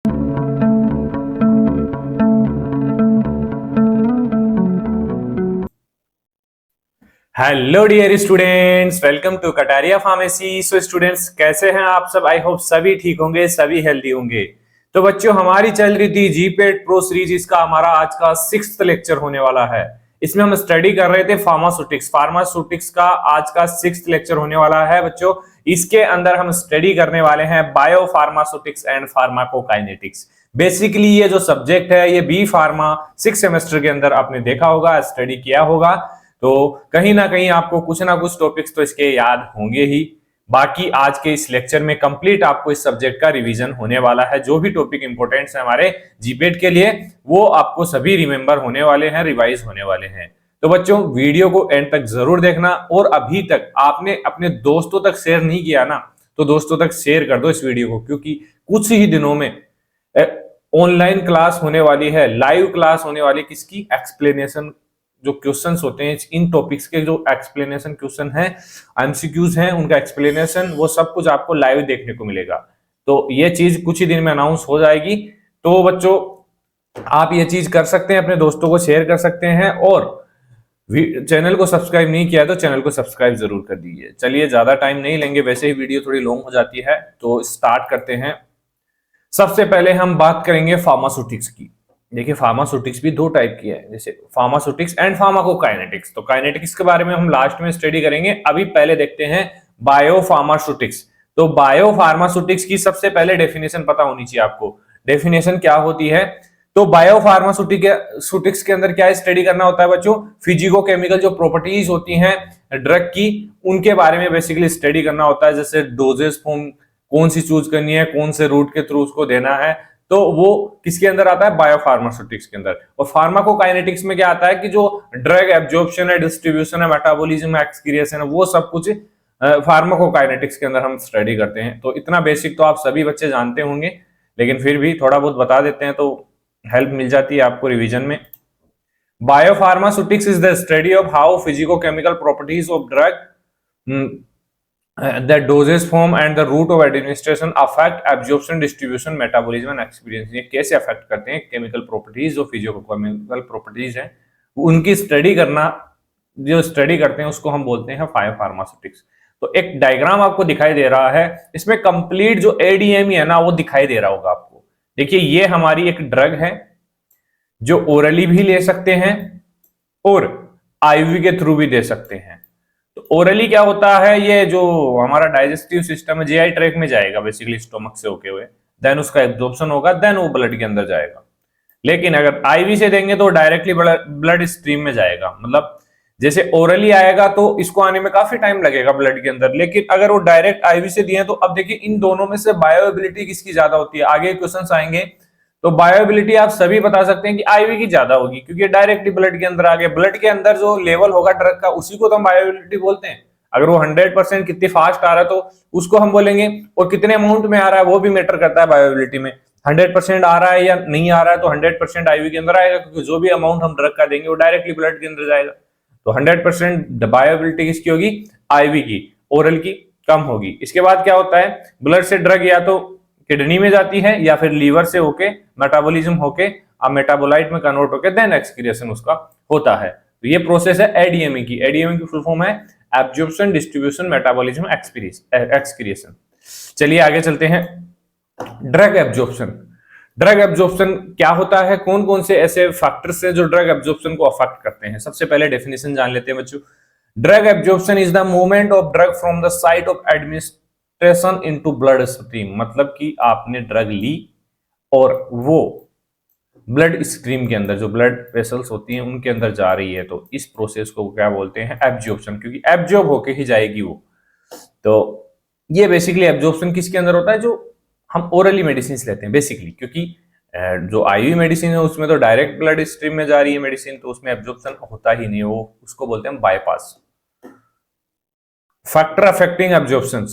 Hello dear students, welcome to Kataria pharmacy. So students, कैसे हैं आप सब? आई होप सभी ठीक होंगे, सभी हेल्दी होंगे। तो बच्चों, हमारी चल रही थी जीपेट प्रो सीरीज। इसका हमारा आज का 6th लेक्चर होने वाला है। इसमें हम स्टडी कर रहे थे फार्मास्यूटिक्स का आज का 6th लेक्चर होने वाला है बच्चों। इसके अंदर हम स्टडी करने वाले हैं bio pharmaceutics and pharmacokinetics. Basically ये जो सब्जेक्ट है ये बी फार्मा 6 सेमेस्टर के अंदर आपने देखा होगा, स्टडी किया होगा। तो कहीं ना कहीं आपको कुछ ना कुछ टॉपिक्स तो इसके याद होंगे ही। बाकी आज के इस लेक्चर में कंप्लीट आपको इस सब्जेक्ट का रिवीजन होने वाला है। जो भी टॉपिक इंपॉर्टेंट है हमारे जीपेट के लिए, वो आपको सभी रिमेंबर होने वाले हैं, रिवाइज होने वाले हैं। तो बच्चों, वीडियो को एंड तक जरूर देखना। और अभी तक आपने अपने दोस्तों तक शेयर नहीं किया ना, तो दोस्तों तक शेयर कर दो इस वीडियो को, क्योंकि कुछ ही दिनों में ऑनलाइन क्लास होने वाली है, लाइव क्लास होने वाली। किसकी? एक्सप्लेनेशन जो क्वेश्चंस होते हैं इन टॉपिक्स के, जो एक्सप्लेनेशन क्वेश्चन हैं, एमसीक्यूज हैं, उनका एक्सप्लेनेशन, वो सब कुछ आपको लाइव देखने को मिलेगा। तो ये चीज कुछ ही दिन में अनाउंस हो जाएगी। तो बच्चों, आप ये चीज कर सकते हैं, अपने दोस्तों को शेयर कर सकते हैं। और चैनल को सब्सक्राइब नहीं किया तो चैनल को सब्सक्राइब जरूर कर दीजिए। चलिए, ज्यादा टाइम नहीं लेंगे, वैसे ही वीडियो थोड़ी लॉन्ग हो जाती है, तो स्टार्ट करते हैं। सबसे पहले हम बात करेंगे फार्मास्यूटिक्स की। देखिए, फार्मास्यूटिक्स भी दो टाइप की है, जैसे फार्मास्यूटिक्स एंड फार्माकोकाइनेटिक्स। तो काइनेटिक्स के बारे में हम लास्ट में स्टडी करेंगे। अभी पहले देखते हैं बायोफार्मास्यूटिक्स। तो बायोफार्मास्यूटिक्स की सबसे पहले डेफिनेशन पता होनी चाहिए आपको। डेफिनेशन क्या होती है? तो बायोफार्मास्यूटिक्स के अंदर क्या स्टडी करना होता है बच्चों? फिजिको केमिकल जो प्रॉपर्टीज होती हैं ड्रग की, उनके बारे में बेसिकली स्टडी करना होता है। जैसे डोजेस फॉर्म कौन सी चूज करनी है, कौन से रूट के थ्रू उसको देना है, तो वो किसके अंदर आता है? बायोफार्मास्यूटिक्स के अंदर। और फार्माकोकाइनेटिक्स में क्या आता है कि जो ड्रग एब्जॉर्प्शन है, डिस्ट्रीब्यूशन है, मेटाबॉलिज्म है, एक्सक्रिएशन है, वो सब कुछ फार्माकोकाइनेटिक्स के अंदर हम स्टडी करते हैं। तो इतना बेसिक तो आप सभी बच्चे जानते होंगे, लेकिन फिर भी थोड़ा बहुत बता देते हैं तो हेल्प मिल जाती है आपको रिवीजन में। Biopharmaceutics is the study of how physico-chemical properties of drug, the dosage form and the route of administration affect absorption, distribution, metabolism and experience। ये कैसे अफेक्ट करते हैं केमिकल प्रॉपर्टीज, जो फिजिको-केमिकल प्रॉपर्टीज हैं, उनकी स्टडी करना, जो स्टडी करते हैं उसको हम बोलते हैं बायोफार्मास्यूटिक्स। तो एक डायग्राम आपको दिखाई दे रहा है, इसमें कंप्लीट जो एडीएमई है ना, वो दिखाई दे रहा होगा आपको। देखिए, ये हमारी एक ड्रग है जो ओरली भी ले सकते हैं और आईवी के थ्रू भी दे सकते हैं। तो ओरली क्या होता है? ये जो हमारा डाइजेस्टिव सिस्टम है, जीआई ट्रैक में जाएगा बेसिकली, स्टोमक से होके हुए, देन उसका एब्जॉर्प्शन होगा, देन वो ब्लड के अंदर जाएगा। लेकिन अगर आईवी से देंगे तो डायरेक्टली ब्लड स्ट्रीम में जाएगा। मतलब जैसे ओरली आएगा तो इसको आने में काफी टाइम लगेगा ब्लड के अंदर, लेकिन अगर वो डायरेक्ट आईवी से दिए तो अब देखिए इन दोनों में से बायोएबिलिटी किसकी ज्यादा होती है? आगे क्वेश्चंस आएंगे तो बायोएबिलिटी आप सभी बता सकते हैं कि आईवी की ज्यादा होगी, क्योंकि डायरेक्टली ब्लड के अंदर आ गया। ब्लड के अंदर जो लेवल होगा ड्रग का, उसी को तो हम बायोएबिलिटी बोलते हैं। अगर वो 100% कितनी फास्ट आ रहा है तो उसको हम बोलेंगे, और कितने अमाउंट में आ रहा है वो भी मैटर करता है बायोएबिलिटी में। 100% आ रहा है या नहीं आ रहा है तो 100% आईवी के अंदर आएगा, क्योंकि जो भी अमाउंट हम ड्रग का देंगे वो डायरेक्टली ब्लड के अंदर जाएगा। तो 100% बायोएबिलिटी किसकी होगी? आईवी की। ओरल की कम होगी। इसके बाद क्या होता है? ब्लड से ड्रग या तो किडनी में जाती है या फिर लीवर से होके मेटाबॉलिज्म होके अब मेटाबोलाइट में कन्वर्ट होके देन एक्सक्रिएशन उसका होता है। तो ये प्रोसेस है एडीएमई की। एडीएमई की फुल फॉर्म है एब्जॉर्प्शन, डिस्ट्रीब्यूशन, मेटाबॉलिज्म, एक्सक्रिएशन। चलिए आगे चलते हैं। Drug absorption. ड्रग एब्जॉर्प्शन क्या होता है? कौन कौन से ऐसे फैक्टर्स हैं जो ड्रग एब्जॉर्प्शन को अफेक्ट करते हैं? सबसे पहले डेफिनेशन जान लेते हैं बच्चों। Drug absorption is the movement of drug from the site of administration into blood stream. मतलब कि आपने ड्रग ली और वो ब्लड स्ट्रीम के अंदर, जो ब्लड वेसल्स होती हैं उनके अंदर जा रही है, तो इस प्रोसेस को क्या बोलते हैं? एब्जॉर्प्शन, क्योंकि एब्जॉर्ब होके ही जाएगी वो। तो ये बेसिकली एब्जॉर्प्शन किसके अंदर होता है? जो हम ओरली मेडिसिन लेते हैं बेसिकली, क्योंकि जो आईवी मेडिसिन है उसमें तो डायरेक्ट ब्लड स्ट्रीम में जा रही है मेडिसिन, तो उसमें एब्जॉर्प्शन होता ही नहीं, वो उसको बोलते हैं बाईपास। Factor affecting absorption.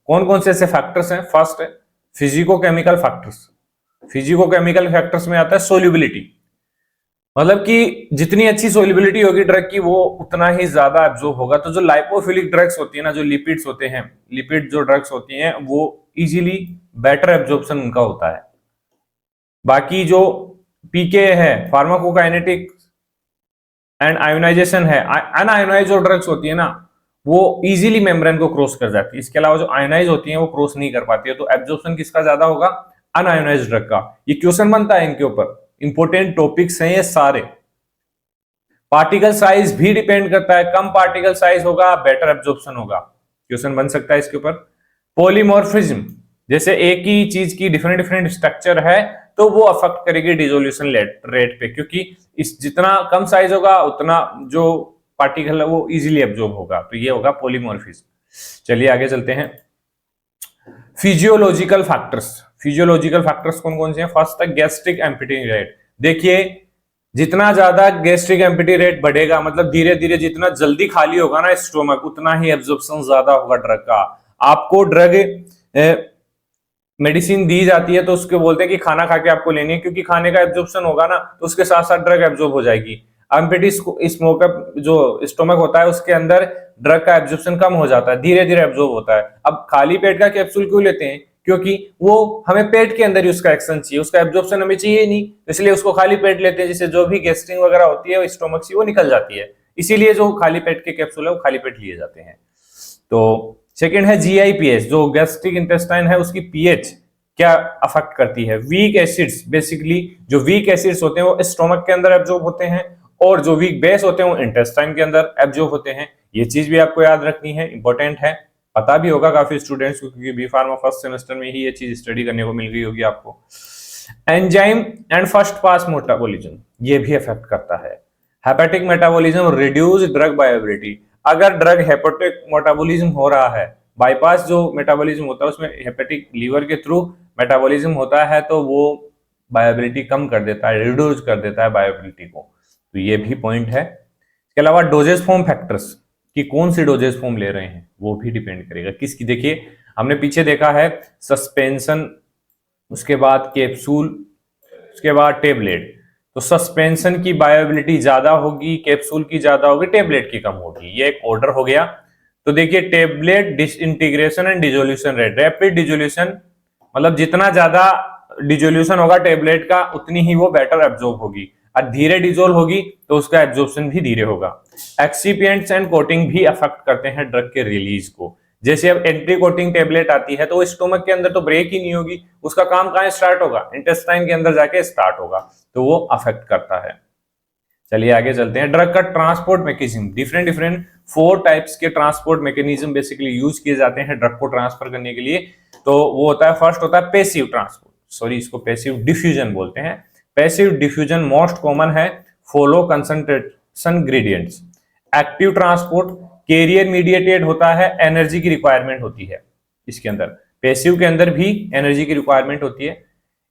कौन कौन से ऐसे फैक्टर्स हैं? फर्स्ट है फिजिको-केमिकल फैक्टर्स। फिजिको-केमिकल फैक्टर्स में आता है सोल्यूबिलिटी। मतलब कि जितनी अच्छी सोल्यूबिलिटी होगी ड्रग की, वो उतना ही ज्यादा एब्जॉर्ब होगा। तो जो लाइपोफिलिक ड्रग्स होती है ना, जो लिपिड्स होते हैं, लिपिड जो ड्रग्स होती हैं, वो इजीली बेटर एब्जॉर्प्शन उनका होता है। बाकी जो पीके है, फार्माकोकाइनेटिक एंड आयोनाइजेशन है, अनआयोनाइज जो ड्रग्स होती है ना वो इजीली मेम्ब्रेन को क्रॉस कर जाती है। इसके अलावा जो आयोनाइज होती है वो क्रॉस नहीं कर पाती है। तो एब्जॉर्प्शन किसका ज्यादा होगा? अनआयोनाइज ड्रग का। ये क्वेश्चन बनता है इनके ऊपर, इंपॉर्टेंट टॉपिक्स हैं ये सारे। पार्टिकल साइज भी डिपेंड करता है, कम पार्टिकल साइज होगा बेटर एब्जॉर्प्शन होगा, क्वेश्चन बन सकता है इसके ऊपर। पॉलीमॉर्फिज्म, जैसे एक ही चीज की डिफरेंट डिफरेंट स्ट्रक्चर है तो वो अफेक्ट करेगी डिसोल्यूशन रेट पे, क्योंकि इस जितना कम साइज होगा उतना जो पार्टिकल है वो इजीली एब्जॉर्ब होगा। तो ये होगा पॉलीमॉर्फिज्म। चलिए आगे चलते हैं। फिजियोलॉजिकल फैक्टर्स, फिजियोलॉजिकल फैक्टर्स कौन कौन से हैं? फर्स्ट है गैस्ट्रिक एम्पिटी रेट। देखिए जितना ज्यादा गैस्ट्रिक एम्पिटी रेट बढ़ेगा, मतलब धीरे धीरे जितना जल्दी खाली होगा ना स्टोमक, उतना ही एब्जॉर्प्शन ज्यादा होगा ड्रग का। आपको ड्रग मेडिसिन दी जाती है तो उसके बोलते हैं कि खाना खा के आपको लेनी है, क्योंकि खाने का एब्जॉर्प्शन होगा ना तो उसके साथ साथ ड्रग एब्जॉर्ब हो जाएगी। एम्पिटी स्मोकअप जो स्टोमक होता है उसके अंदर ड्रग का एब्जॉर्प्शन कम हो जाता है, धीरे धीरे एब्जॉर्ब होता है। अब खाली पेट का कैप्सूल क्यों लेते हैं? क्योंकि वो हमें पेट के अंदर ही उसका एक्शन चाहिए, उसका एब्जॉर्प्शन हमें चाहिए नहीं, इसलिए उसको खाली पेट लेते हैं, जिससे जो भी गैस्ट्रिक वगैरह होती है वो स्टोमक से वो निकल जाती है। इसीलिए जो खाली पेट के कैप्सूल है वो खाली पेट लिए जाते हैं। तो सेकंड है जीआईपीएच, जो गैस्ट्रिक इंटेस्टाइन है उसकी पीएच क्या अफेक्ट करती है। वीक एसिड्स, बेसिकली जो वीक एसिड्स होते हैं वो स्टोमक के अंदर एब्जॉर्ब होते हैं, और जो वीक बेस होते हैं वो इंटेस्टाइन के अंदर एब्जॉर्ब होते हैं। ये चीज भी आपको याद रखनी है, इंपॉर्टेंट है, पता भी होगा काफी स्टूडेंट्स को, क्योंकि बी फार्मा फर्स्ट सेमेस्टर में ही ये चीज स्टडी करने को मिल गई होगी आपको। Enzyme and first pass metabolism, ये भी अफेक्ट करता है। हेपेटिक मेटाबॉलिज्म रिड्यूस ड्रग बायोबिलिटी, अगर ड्रग हेपेटिक मेटाबॉलिज्म हो रहा है, बाईपास जो मेटाबॉलिज्म होता है उसमें हेपेटिक लीवर के थ्रू मेटाबॉलिज्म होता है तो वो बायोबिलिटी कम कर देता है, रिड्यूस कर देता है बायोबिलिटी को। तो ये भी पॉइंट है। इसके अलावा डोजेस फॉर्म फैक्टर्स, कि कौन सी डोजेस फॉर्म ले रहे हैं वो भी डिपेंड करेगा किसकी। देखिए हमने पीछे देखा है सस्पेंशन, उसके बाद कैप्सूल, उसके बाद टेबलेट। तो सस्पेंशन की बायोबिलिटी ज्यादा होगी, कैप्सूल की ज्यादा होगी, टेबलेट की कम होगी, ये एक ऑर्डर हो गया। तो देखिए tablet disintegration and dissolution rate, rapid dissolution, मतलब जितना ज्यादा डिसोल्यूशन होगा टेबलेट का उतनी ही वो बेटर एब्जॉर्ब होगी, और धीरे डिसोल्व होगी तो उसका एब्जॉर्प्शन भी धीरे होगा। एक्सिपिएंट्स एंड कोटिंग भी अफेक्ट करते हैं ड्रग के रिलीज को। जैसे अब एंटी कोटिंग टेबलेट आती है तो वो स्टोमक के अंदर तो ब्रेक ही नहीं होगी, उसका काम कहां स्टार्ट होगा? इंटेस्टाइन के अंदर जाके स्टार्ट होगा, तो वो अफेक्ट करता है। चलिए आगे चलते हैं। ड्रग का transport mechanism, different different 4 types के ट्रांसपोर्ट मैकेनिज्म बेसिकली यूज किए जाते हैं ड्रग को ट्रांसफर करने के लिए। तो वो होता है, फर्स्ट होता है पैसिव ट्रांसपोर्ट, सॉरी इसको पैसिव डिफ्यूजन बोलते हैं। पैसिव डिफ्यूजन मोस्ट कॉमन है, follow concentration gradients. Active transport carrier mediated होता है, एनर्जी की रिक्वायरमेंट होती है इसके अंदर। पैसिव के अंदर भी एनर्जी की रिक्वायरमेंट होती है।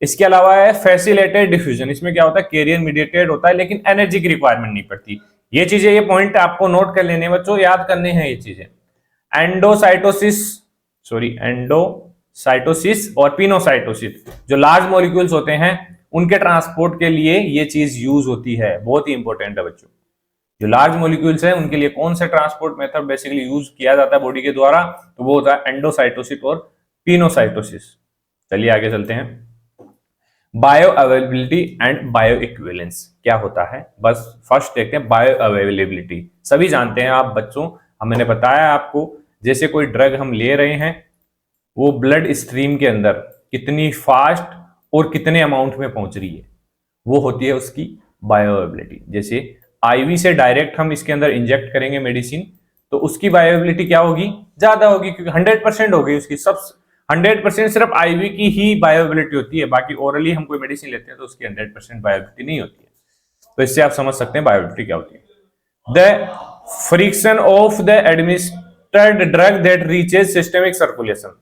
इसके अलावा है फैसिलिटेटेड डिफ्यूजन, इसमें क्या होता है? कैरियर मीडिएटेड होता है लेकिन एनर्जी की रिक्वायरमेंट नहीं पड़ती। ये चीजें, ये पॉइंट आपको नोट कर लेने बच्चों, याद करने हैं ये चीजें। एंडोसाइटोसिस, एंडोसाइटोसिस और पिनोसाइटोसिस, जो लार्ज मॉलिक्यूल्स होते हैं उनके ट्रांसपोर्ट के लिए ये चीज यूज होती है, बहुत ही इंपॉर्टेंट है बच्चों। जो लार्ज मॉलिक्यूल्स हैं उनके लिए कौन सा ट्रांसपोर्ट मेथड बेसिकली यूज किया जाता है बॉडी के द्वारा? तो वो होता है एंडोसाइटोसिस और पिनोसाइटोसिस। चलिए आगे चलते हैं। Bio availability and bio equivalence क्या होता है, बस फर्स्ट देखते हैं। बायो अवेलेबिलिटी सभी जानते हैं आप बच्चों, हमने बताया आपको, जैसे कोई ड्रग हम ले रहे हैं वो ब्लड स्ट्रीम के अंदर कितनी फास्ट और कितने अमाउंट में पहुंच रही है, वो होती है उसकी बायो अवेलेबिलिटी। जैसे आईवी से डायरेक्ट हम इसके अंदर इंजेक्ट करेंगे मेडिसिन तो उसकी बायो अवेलेबिलिटी क्या होगी? ज्यादा होगी, क्योंकि 100% होगी उसकी। सब 100% सिर्फ आईवी की ही बायोबिलिटी होती है, बाकी ओरली हम कोई मेडिसिन लेते हैं तो उसकी 100% बायोबिलिटी नहीं होती है। तो इससे आप समझ सकते हैं बायोबिलिटी क्या होती है। The friction of the administered drug that reaches systemic circulation,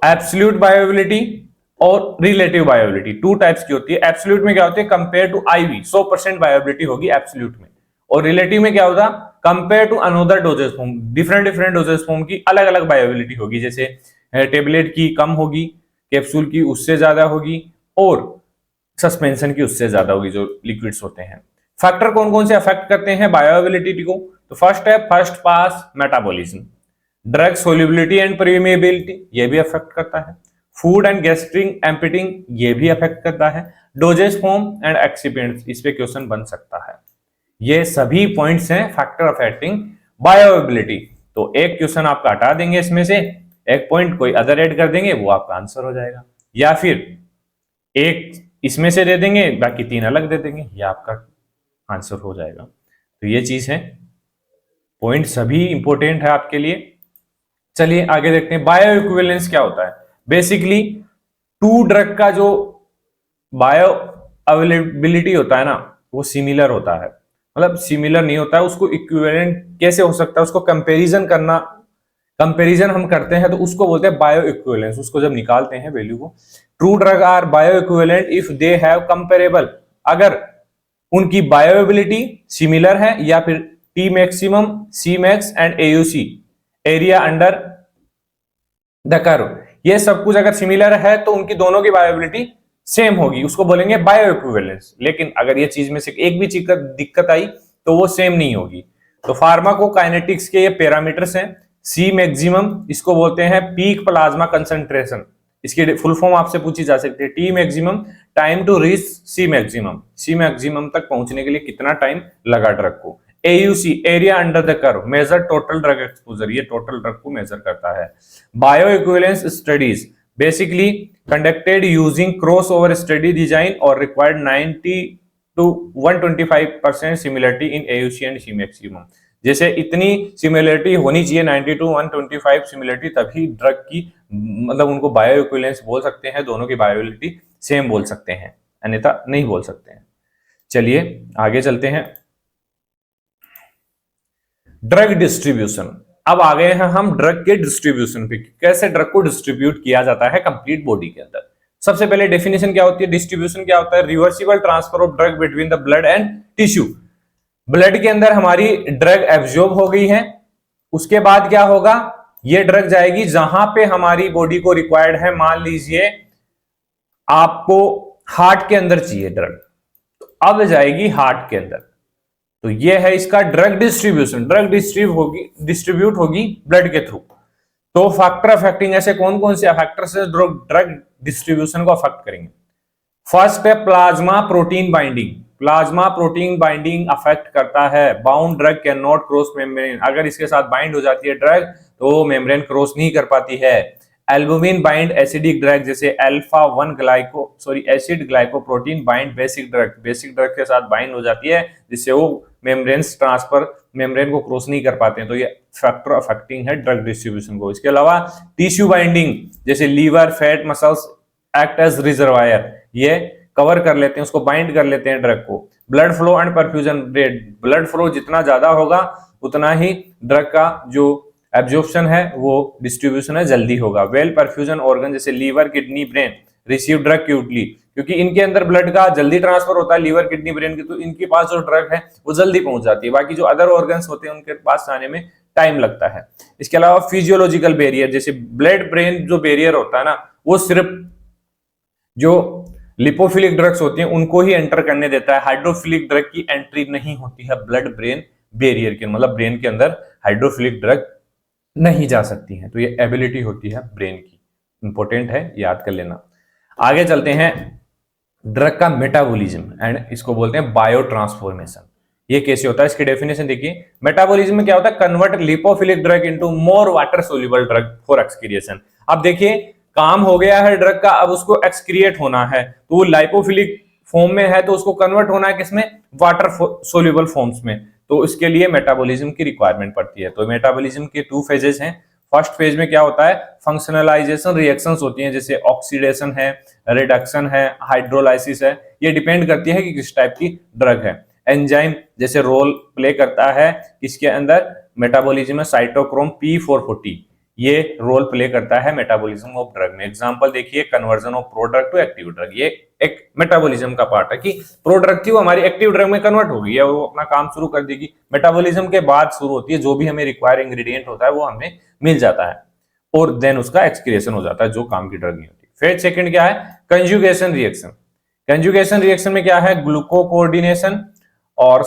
absolute बायोबिलिटी और रिलेटिव बायोबिलिटी, 2 टाइप्स की होती है। एब्सोल्यूट में क्या होती है? कंपेयर टू आईवी 100% बायोबिलिटी होगी एब्सोल्यूट में, और रिलेटिव में क्या होता? Compare to another dosage form, different different dosage form की अलग अलग बायोबिलिटी होगी। जैसे टेबलेट की कम होगी, कैप्सूल की उससे ज्यादा होगी, और सस्पेंशन की उससे ज्यादा होगी, जो लिक्विड्स होते हैं। फैक्टर कौन कौन से अफेक्ट करते हैं बायोबिलिटी को? तो फर्स्ट है first pass metabolism, drug solubility and permeability, ये भी अफेक्ट करता है। फूड एंड गैस्ट्रिक एम्पिटिंग ये भी अफेक्ट करता है। डोजेज फॉर्म एंड एक्सिपिएंट्स, इस पे क्वेश्चन बन सकता है। ये सभी पॉइंट्स हैं फैक्टर अफेक्टिंग बायोअवेलेबिलिटी। तो एक क्वेश्चन आपका हटा देंगे इसमें से, एक पॉइंट कोई अदर ऐड कर देंगे, वो आपका आंसर हो जाएगा। या फिर एक इसमें से दे देंगे, बाकी 3 अलग दे देंगे, ये आपका आंसर हो जाएगा। तो ये चीज है, पॉइंट सभी इंपॉर्टेंट है आपके लिए। चलिए आगे देखते हैं बायो इक्विवेलेंस क्या होता है। बेसिकली टू ड्रग का जो बायो अवेलेबिलिटी होता है ना, वो सिमिलर होता है, मतलब सिमिलर नहीं होता है, उसको इक्विवेलेंट कैसे हो सकता है, उसको कंपैरिजन करना, कंपैरिजन हम करते हैं तो उसको बोलते हैं बायो इक्विवेलेंस। उसको जब निकालते हैं वैल्यू को, true drug are bioequivalent if they have comparable, अगर उनकी बायोएबिलिटी सिमिलर है, या फिर T maximum, C max and AUC, area under the curve, ये सब कुछ अगर सिमिलर है तो उनकी दोनों की बायोएबिलिटी सेम होगी, उसको बोलेंगे बायो इक्विवेलेंस। लेकिन अगर ये चीज में से एक भी चीज का दिक्कत आई तो वो सेम नहीं होगी। तो फार्माकोकाइनेटिक्स के ये पैरामीटर्स हैं। सी मैक्सिमम, इसको बोलते हैं पीक प्लाज्मा कंसंट्रेशन, इसकी फुल फॉर्म आपसे पूछी जा सकती है। T maximum, time to reach C maximum, C maximum तक पहुंचने के लिए कितना टाइम लगा ड्रग को। AUC, area under the curve, measure total drug exposure, ये टोटल ड्रग को मेजर करता है। Bioequivalence studies basically conducted using crossover study design और required 90 to 125% similarity in AUC and C maximum. जैसे इतनी similarity होनी चाहिए, 90 to 125 similarity, तभी ड्रग की मतलब उनको बायो इक्विवेलेंस बोल सकते हैं, दोनों की बायोएबिलिटी सेम बोल सकते हैं, अन्यथा नहीं बोल सकते हैं। चलिए आगे चलते हैं। ड्रग डिस्ट्रीब्यूशन, अब आ गए हैं हम ड्रग के डिस्ट्रीब्यूशन पे, कैसे ड्रग को डिस्ट्रीब्यूट किया जाता है कंप्लीट बॉडी के अंदर। सबसे पहले डेफिनेशन क्या होती है, डिस्ट्रीब्यूशन क्या होता है, reversible transfer of drug between the blood and tissue. Blood के अंदर हमारी ड्रग एब्जॉर्ब हो गई है, उसके बाद क्या होगा, ये ड्रग जाएगी जहां पे हमारी बॉडी को रिक्वायर्ड है। मान लीजिए आपको हार्ट के अंदर चाहिए ड्रग, तो अब जाएगी हार्ट के अंदर। तो ये है इसका ड्रग डिस्ट्रीब्यूशन, ड्रग डिस्ट्रीब्यूट होगी ब्लड के थ्रू। तो फैक्टर अफेक्टिंग, ऐसे कौन कौन से फैक्टर्स है ड्रग डिस्ट्रीब्यूशन को अफेक्ट करेंगे। फर्स्ट है plasma protein binding, plasma protein binding affect करता है। Bound drug can not cross membrane, अगर इसके साथ बाइंड हो जाती है ड्रग तो मेम्ब्रेन क्रॉस नहीं कर पाती है। एल्बुमिन बाइंड एसिडिक ड्रग, जैसे alpha 1 acid glycoprotein bind basic drug, basic drug के साथ बाइंड हो जाती है जिससे वो मेम्ब्रेन्स ट्रांसफर, मेम्ब्रेन को क्रॉस नहीं कर पाते हैं। तो ये फैक्टर अफेक्टिंग है ड्रग डिस्ट्रीब्यूशन को। इसके अलावा टिश्यू बाइंडिंग, जैसे liver, fat, muscles act as reservoir, ये कवर कर लेते हैं, उसको बाइंड कर लेते हैं ड्रग को। Blood flow and perfusion rate, blood flow जितना ज्यादा होगा उतना ही ड्रग का जो एब्जॉर्प्शन है वो डिस्ट्रीब्यूशन है जल्दी होगा। वेल परफ्यूजन ऑर्गन, जैसे liver, kidney, brain receive drug acutely, क्योंकि इनके अंदर ब्लड का जल्दी ट्रांसफर होता है, लीवर, किडनी, ब्रेन की, तो इनके पास जो ड्रग है वो जल्दी पहुंच जाती है। बाकी जो अदर ऑर्गन्स होते हैं उनके पास आने में टाइम लगता है। इसके अलावा फिजियोलॉजिकल बैरियर, जैसे ब्लड ब्रेन जो बैरियर होता है ना, वो सिर्फ जो लिपोफिलिक ड्रग्स होती हैं उनको ही एंटर करने देता है, हाइड्रोफिलिक ड्रग की एंट्री नहीं होती है ब्लड ब्रेन बैरियर के, मतलब ब्रेन के अंदर हाइड्रोफिलिक ड्रग नहीं जा सकती है। तो ये एबिलिटी होती है ब्रेन की, इंपॉर्टेंट है, याद कर लेना। आगे चलते हैं, ड्रग का मेटाबॉलिज्म एंड इसको बोलते हैं बायो ट्रांसफॉर्मेशन। ये कैसे होता है, इसकी डेफिनेशन देखिए। मेटाबॉलिज्म में क्या होता है, convert lipophilic drug into more water soluble drug for excretion. अब देखिए काम हो गया है ड्रग का, अब उसको एक्सक्रिएट होना है, तो वो लाइपोफिलिक फॉर्म में है तो उसको कन्वर्ट होना है किसमें, वाटर सोल्यूबल फॉर्म्स में। तो इसके लिए मेटाबॉलिज्म की रिक्वायरमेंट पड़ती है। तो मेटाबॉलिज्म के 2 फेजेस हैं। फर्स्ट फेज में क्या होता है, फंक्शनलाइजेशन रिएक्शंस होती हैं, जैसे ऑक्सीडेशन है, रिडक्शन है, हाइड्रोलाइसिस है, ये डिपेंड करती है कि किस टाइप की ड्रग है। एंजाइम जैसे रोल प्ले करता है किसके अंदर, मेटाबॉलिज्म में, साइटोक्रोम P440 ये रोल प्ले करता है मेटाबॉलिज्म ऑफ ड्रग में। एग्जांपल देखिए, conversion of product to active drug, ये एक मेटाबॉलिज्म का पार्ट है कि प्रोडक्ट थी वो हमारी एक्टिव ड्रग में कन्वर्ट हो गई है, वो अपना काम शुरू कर देगी। मेटाबॉलिज्म के बाद शुरू होती है, जो भी हमें रिक्वायर इंग्रेडिएंट होता है वो हमें मिल जाता है और देन उसका एक्सक्रिएशन हो जाता है, जो काम की ड्रग नहीं होती। फेज सेकंड क्या है, कंजुगेशन रिएक्शन। कंजुगेशन रिएक्शन में क्या है, ग्लूकोकोऑर्डिनेशन और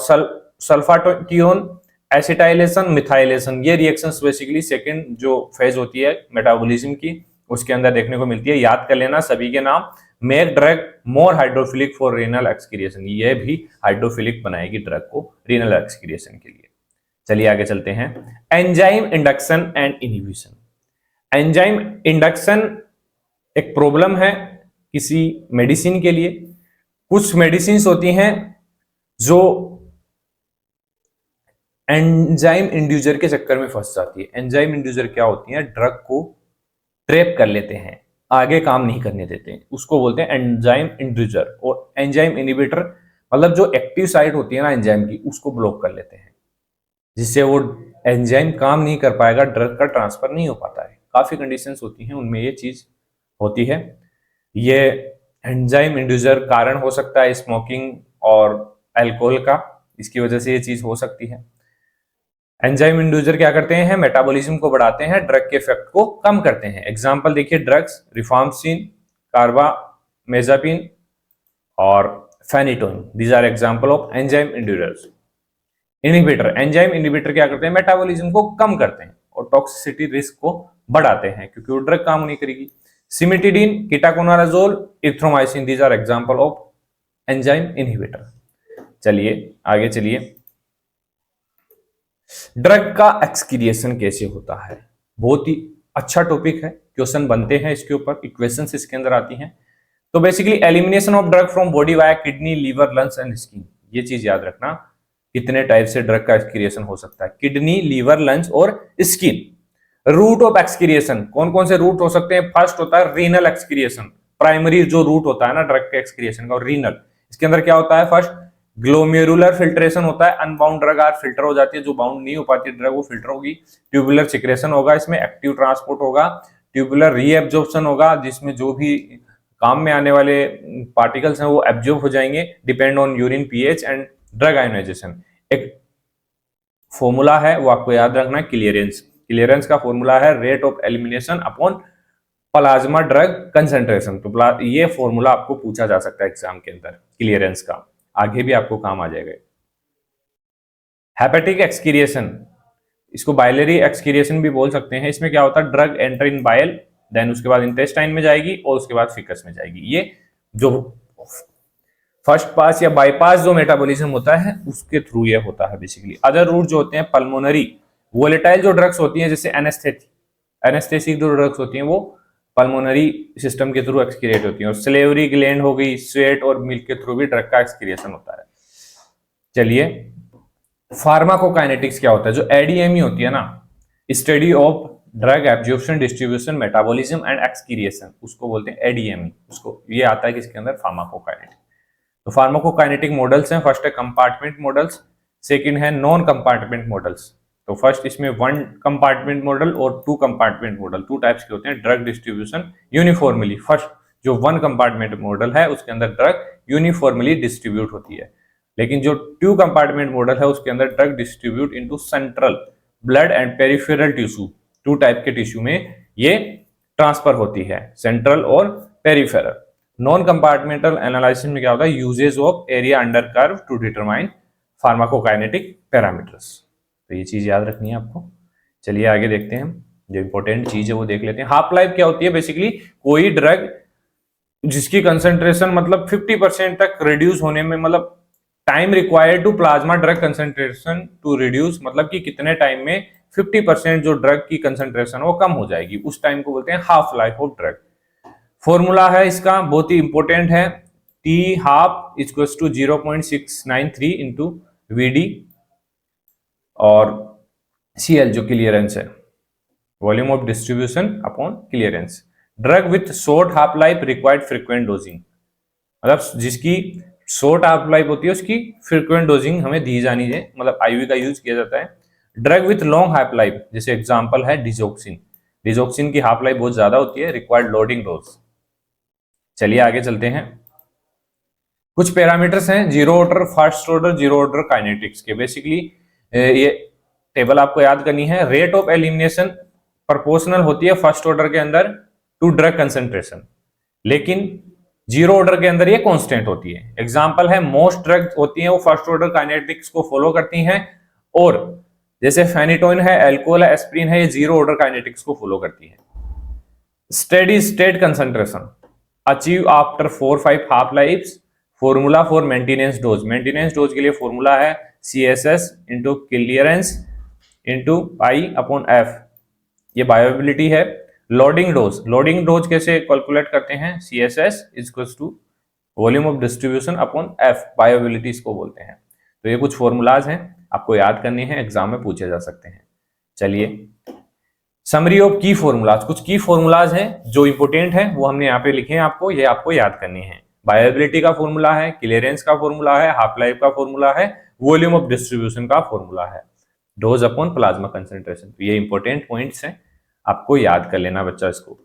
सल्फाटोन एसिटाइलेशन, मिथाइलेशन, ये रिएक्शंस बेसिकली सेकंड जो फेज होती है मेटाबॉलिज्म की, उसके अंदर देखने को मिलती है, याद कर लेना सभी के नाम। Make drug more hydrophilic for renal excretion, ये भी हाइड्रोफिलिक बनाएगी ड्रग को रीनल एक्सक्रिएशन के लिए। चलिए आगे चलते हैं। Enzyme induction and inhibition. Enzyme induction एक प्रॉब्लम है किसी मेडिसिन के लिए। कुछ मेडिसिन होती हैं जो एंजाइम इंड्यूसर के चक्कर में फंस जाती है। एंजाइम इंड्यूसर क्या होती है? ड्रग को ट्रैप कर लेते हैं, आगे काम नहीं करने देते हैं, उसको बोलते हैं एंजाइम इंड्यूसर। और एंजाइम इनहिबिटर मतलब जो एक्टिव साइट होती है ना एंजाइम की, उसको ब्लॉक कर लेते हैं, जिससे वो एंजाइम काम नहीं कर पाएगा, ड्रग का ट्रांसफर नहीं हो पाता है। काफी कंडीशंस होती हैं, उनमें ये चीज होती है। ये एंजाइम इंड्यूसर कारण हो सकता है स्मोकिंग और अल्कोहल का, इसकी वजह से ये चीज हो सकती है। एंजाइम इंड्यूसर क्या करते हैं? मेटाबॉलिज्म को बढ़ाते हैं, ड्रग के इफेक्ट को कम करते हैं। एग्जांपल देखिए, ड्रग्स रिफार्मसिन, कार्बामेजापिन और phenytoin, these are example of enzyme inducers. Inhibitor, enzyme inhibitor क्या करते हैं? मेटाबॉलिज्म को कम करते हैं और टॉक्सिसिटी रिस्क को बढ़ाते हैं, क्योंकि वो ड्रग काम नहीं करेगी। Cimetidine, ketoconazole, erythromycin, these are example of enzyme inhibitor. चलिए आगे चलिए। ड्रग का एक्सक्रिएशन कैसे होता है? बहुत ही अच्छा टॉपिक है, क्वेश्चन बनते हैं इसके ऊपर, इक्वेशंस इसके अंदर आती हैं। तो basically elimination of drug from body via kidney, liver, lungs and skin. ये चीज याद रखना, कितने टाइप से ड्रग का एक्सक्रिएशन हो सकता है। किडनी, लीवर, लंग्स और स्किन। रूट ऑफ एक्सक्रिएशन, कौन कौन से रूट हो सकते हैं? फर्स्ट होता है रीनल एक्सक्रिएशन, प्राइमरी जो रूट होता है ना ड्रग के एक्सक्रिएशन का, और रीनल। इसके अंदर क्या होता है? फर्स्ट ग्लोमेरुलर फिल्ट्रेशन होता है, अनबाउंड ड्रग आर फिल्टर हो जाती है, जो बाउंड नहीं हो पाती ड्रग वो फिल्टर होगी। ट्यूबुलर सिक्रेशन होगा, इसमें एक्टिव ट्रांसपोर्ट होगा। ट्यूबुलर रीएब्जॉर्प्शन होगा, जिसमें जो भी काम में आने वाले पार्टिकल्स हैं वो एब्जॉर्ब हो जाएंगे, depend on urine pH and drug ionisation. एक फॉर्मूला है वो आपको याद रखना है, क्लियरेंस। क्लियरेंस का फॉर्मूला है rate of elimination upon plasma drug concentration. तो ये फॉर्मूला आपको पूछा जा सकता है एग्जाम के अंदर, क्लियरेंस का, आगे भी आपको काम आ जाएगा। हेपेटिक एक्सक्रिएशन, इसको बाइलरी एक्सक्रिएशन भी बोल सकते हैं। इसमें क्या होता है? Drug enter in bile, then उसके बाद इंटेस्टाइन में जाएगी और उसके बाद फिकस में जाएगी। ये जो फर्स्ट पास या बाईपास जो मेटाबॉलिज्म होता है उसके थ्रू ये होता है बेसिकली। अदर रूट जो होते हैं पल्मोनरी, वोलेटाइल जो ड्रग्स होती हैं जैसे एनेस्थेटिक जो ड्रग्स होती हैं वो पल्मोनरी सिस्टम के थ्रू एक्सक्रिएट होती हैं। और स्लेवरी ग्लैंड हो गई, स्वेट और मिल्क के थ्रू भी ड्रग का एक्सक्रिएशन होता है। चलिए, फार्माकोकाइनेटिक्स क्या होता है? जो एडीएमई होती है ना, study of drug absorption, distribution, metabolism and excretion, उसको बोलते हैं एडीएमई। उसको ये आता है किसके अंदर? फार्माकोकाइनेटिक। तो फार्माकोकाइनेटिक मॉडल्स हैं, फर्स्ट है कंपार्टमेंट मॉडल्स, सेकंड है नॉन कंपार्टमेंट मॉडल्स। तो फर्स्ट इसमें 1 कंपार्टमेंट मॉडल और 2 कंपार्टमेंट मॉडल, 2 टाइप्स के होते हैं। ड्रग डिस्ट्रीब्यूशन यूनिफॉर्मली, फर्स्ट जो 1 कंपार्टमेंट मॉडल है उसके अंदर ड्रग यूनिफॉर्मली डिस्ट्रीब्यूट होती है, लेकिन जो 2 कंपार्टमेंट मॉडल है उसके अंदर drug distribute into central, blood and peripheral tissue, 2 type के टिश्यू में ये ट्रांसफर होती है, सेंट्रल और पेरिफेरल। नॉन कंपार्टमेंटल एनालिसिस में क्या होता है? Uses of area under curve to determine pharmacokinetic parameters. तो ये चीज याद रखनी है आपको। चलिए आगे देखते हैं, जो इंपॉर्टेंट चीज है वो देख लेते हैं। हाफ लाइफ क्या होती है? बेसिकली कोई ड्रग जिसकी कंसेंट्रेशन मतलब 50% तक रिड्यूस होने में, मतलब time required to plasma drug concentration to reduce, मतलब कि कितने टाइम में 50% जो ड्रग की कंसेंट्रेशन वो कम हो जाएगी, उस टाइम को बोलते हैं half life of drug. Formula है इसका, बहुत ही इंपॉर्टेंट है, T half equals to 0.693 into VD और सीएल जो क्लियरेंस है, volume of distribution upon clearance. Drug with short half life required frequent dosing, मतलब जिसकी शॉर्ट हाफ लाइफ होती है उसकी फ्रीक्वेंट डोजिंग हमें दी जानी है, मतलब आईवी का यूज किया जाता है। Drug with long half life, जैसे एग्जांपल है डिजोक्सिन, डिजोक्सिन की हाफ लाइफ बहुत ज्यादा होती है, रिक्वायर्ड लोडिंग डोज। चलिए आगे चलते हैं। कुछ पैरामीटर्स हैं zero order, first order, zero order kinetics के। बेसिकली ये टेबल आपको याद करनी है। रेट ऑफ एलिमिनेशन प्रोपोर्शनल होती है फर्स्ट ऑर्डर के अंदर टू ड्रग कंसेंट्रेशन, लेकिन जीरो ऑर्डर के अंदर ये कांस्टेंट होती है। एग्जांपल है मोस्ट ड्रग होती हैं वो फर्स्ट ऑर्डर काइनेटिक्स को फॉलो करती हैं, और जैसे फेनिटोइन है, अल्कोहल है, एस्प्रिन है, ये जीरो ऑर्डर काइनेटिक्स को फॉलो करती है। Steady state concentration achieve after 4-5 half life. Formula for maintenance dose, maintenance dose के लिए फॉर्मूला है CSS into clearance into I upon F, ये बायोबिलिटी है। लोडिंग डोज, लोडिंग डोज कैसे कैलकुलेट करते हैं, CSS equals to volume of distribution upon F, bioavailability इसको बोलते हैं। तो ये कुछ फॉर्मूलाज हैं, आपको याद करने हैं, एग्जाम में पूछे जा सकते हैं। चलिए समरी ऑफ की फॉर्मूलाज, कुछ की फॉर्मूलाज हैं जो इंपोर्टेंट है वो हमने यहाँ पे लिखे हैं, आपको ये आपको याद करनी है। बायोबिलिटी का फॉर्मूला है, क्लियरेंस का फॉर्मूला है, हाफ लाइफ का फॉर्मूला है, वॉल्यूम ऑफ डिस्ट्रीब्यूशन का फॉर्मूला है, डोज अपॉन प्लाज्मा कंसेंट्रेशन। तो ये इंपॉर्टेंट पॉइंट्स हैं, आपको याद कर लेना बच्चा इसको।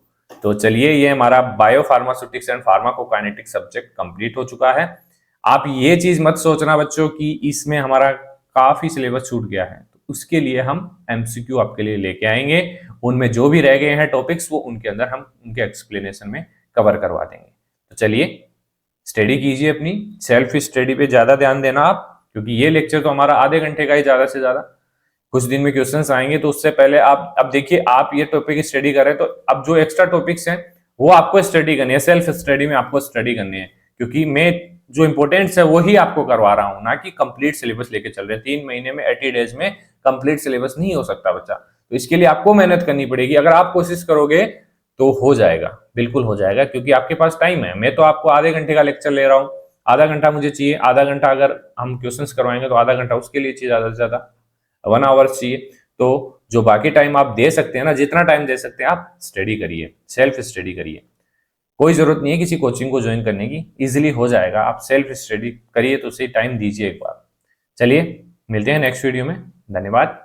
तो चलिए ये हमारा bio pharmaceutics and pharmacokinetic subject complete हो चुका है। आप ये चीज मत सोचना बच्चों कि इसमें हमारा काफी सिलेबस छूट गया है, तो उसके लिए हम MCQ आपके लिए लेके आएंगे, उनमें जो भी रह गए हैं टॉपिक्स वो उनके अंदर हम उनके एक्सप्लेनेशन में कवर करवा देंगे। तो चलिए स्टडी कीजिए, अपनी सेल्फ स्टडी पे ज्यादा ध्यान देना आप, क्योंकि ये लेक्चर तो हमारा आधे घंटे का ही ज्यादा से ज्यादा, कुछ दिन में क्वेश्चंस आएंगे, तो उससे पहले आप अब देखिए आप ये टॉपिक स्टडी कर रहे हैं, तो अब जो एक्स्ट्रा टॉपिक्स हैं वो आपको स्टडी करनी है, सेल्फ स्टडी में आपको स्टडी करनी है, क्योंकि मैं जो इंपोर्टेंट्स है वही आपको करवा रहा हूं, ना कि कंप्लीट सिलेबस लेके चल रहे हैं। 3 महीने में 80 डेज में कंप्लीट सिलेबस नहीं हो सकता बच्चा, तो इसके लिए आपको मेहनत करनी पड़ेगी। अगर आप कोशिश करोगे तो हो जाएगा, बिल्कुल हो जाएगा, क्योंकि आपके पास टाइम है। मैं तो आपको आधे घंटे का लेक्चर ले रहा हूँ, आधा घंटा मुझे चाहिए, आधा घंटा अगर हम क्वेश्चंस करवाएंगे तो आधा घंटा उसके लिए चाहिए, ज्यादा से ज्यादा 1 आवर चाहिए। तो जो बाकी टाइम आप दे सकते हैं ना, जितना टाइम दे सकते हैं आप स्टडी करिए, सेल्फ स्टडी करिए, कोई जरूरत नहीं है किसी कोचिंग को ज्वाइन करने की, इजीली हो जाएगा। आप सेल्फ स्टडी करिए, तो उसे टाइम दीजिए एक बार। चलिए मिलते हैं नेक्स्ट वीडियो में, धन्यवाद।